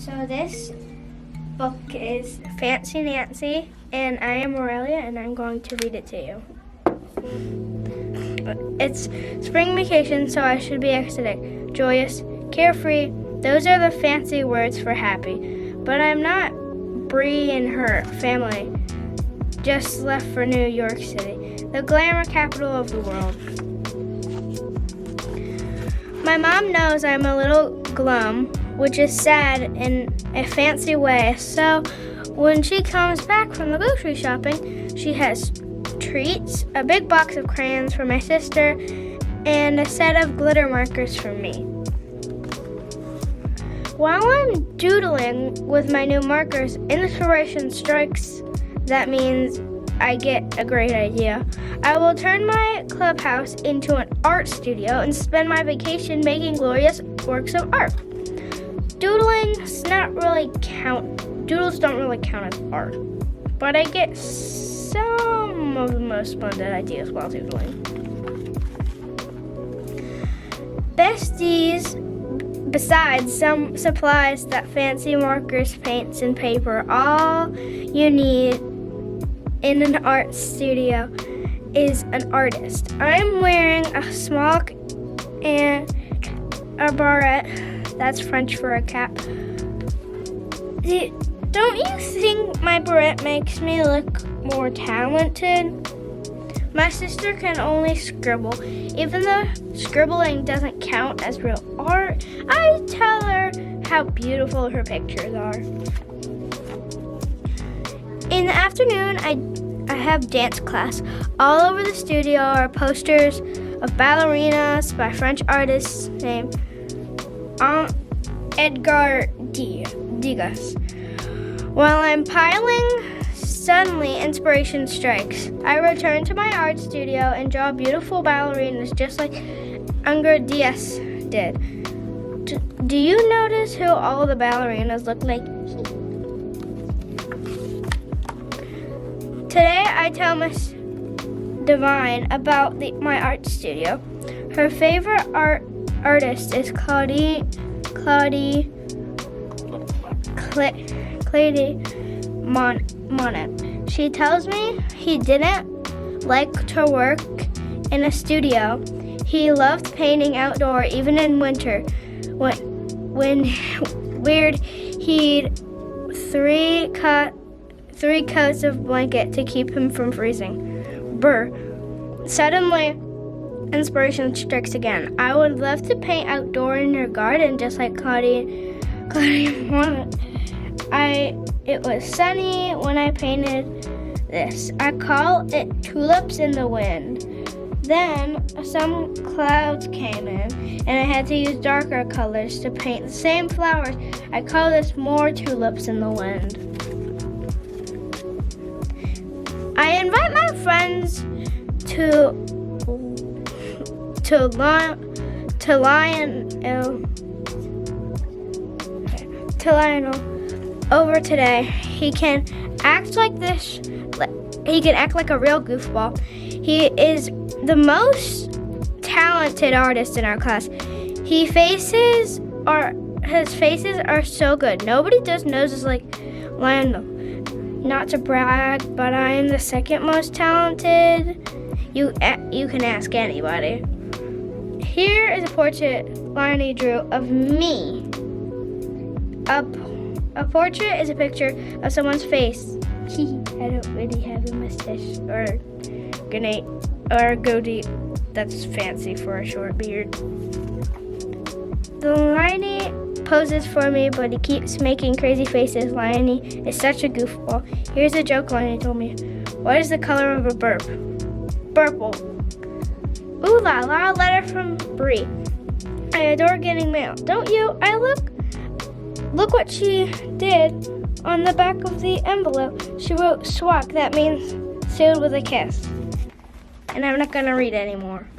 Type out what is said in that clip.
So this book is Fancy Nancy, and I am Aurelia, and I'm going to read it to you. It's spring vacation, so I should be ecstatic, joyous, carefree. Those are the fancy words for happy. But I'm not Bree and her family, just left for New York City, the glamour capital of the world. My mom knows I'm a little glum, which is sad in a fancy way, so when she comes back from the grocery shopping, she has treats, a big box of crayons for my sister, and a set of glitter markers for me. While I'm doodling with my new markers, inspiration strikes. That means I get a great idea. I will turn my clubhouse into an art studio and spend my vacation making glorious works of art. Doodles don't really count as art, but I get some of the most splendid ideas while doodling. Besties, besides some supplies that fancy markers, paints, and paper, all you need in an art studio is an artist. I'm wearing a smock and a barrette. That's French for a cap. Don't you think my barrette makes me look more talented? My sister can only scribble. Even though scribbling doesn't count as real art, I tell her how beautiful her pictures are. In the afternoon, I have dance class. All over the studio are posters of ballerinas by French artists named Edgar Degas. While I'm piling, suddenly inspiration strikes. I return to my art studio and draw beautiful ballerinas just like Edgar Degas did. Do you notice who all the ballerinas look like? Today I tell Miss Divine about my art studio. Her favorite artist is Claudie Monet. She tells me he didn't like to work in a studio. He loved painting outdoor, even in winter. When weird, he'd three coats of blanket to keep him from freezing. Brr. Suddenly, inspiration strikes again. I would love to paint outdoor in your garden, just like Claudie Monet. It was sunny when I painted this. I call it tulips in the wind. Then some clouds came in, and I had to use darker colors to paint the same flowers. I call this more tulips in the wind. I invite my friends to Lionel over today. He can act like a real goofball. He is the most talented artist in our class. His faces are so good. Nobody does noses like Lionel. Not to brag, but I am the second most talented. You can ask anybody. Here is a portrait Lionel drew of me. A portrait is a picture of someone's face. I don't really have a mustache or goatee. That's fancy for a short beard. The Lionel poses for me, but he keeps making crazy faces. Lionel is such a goofball. Here's a joke Lionel told me. What is the color of a burp? Purple. Ooh la la, letter from Bree. I adore getting mail. Don't you? Look what she did on the back of the envelope. She wrote swag. That means sealed with a kiss. And I'm not gonna read anymore.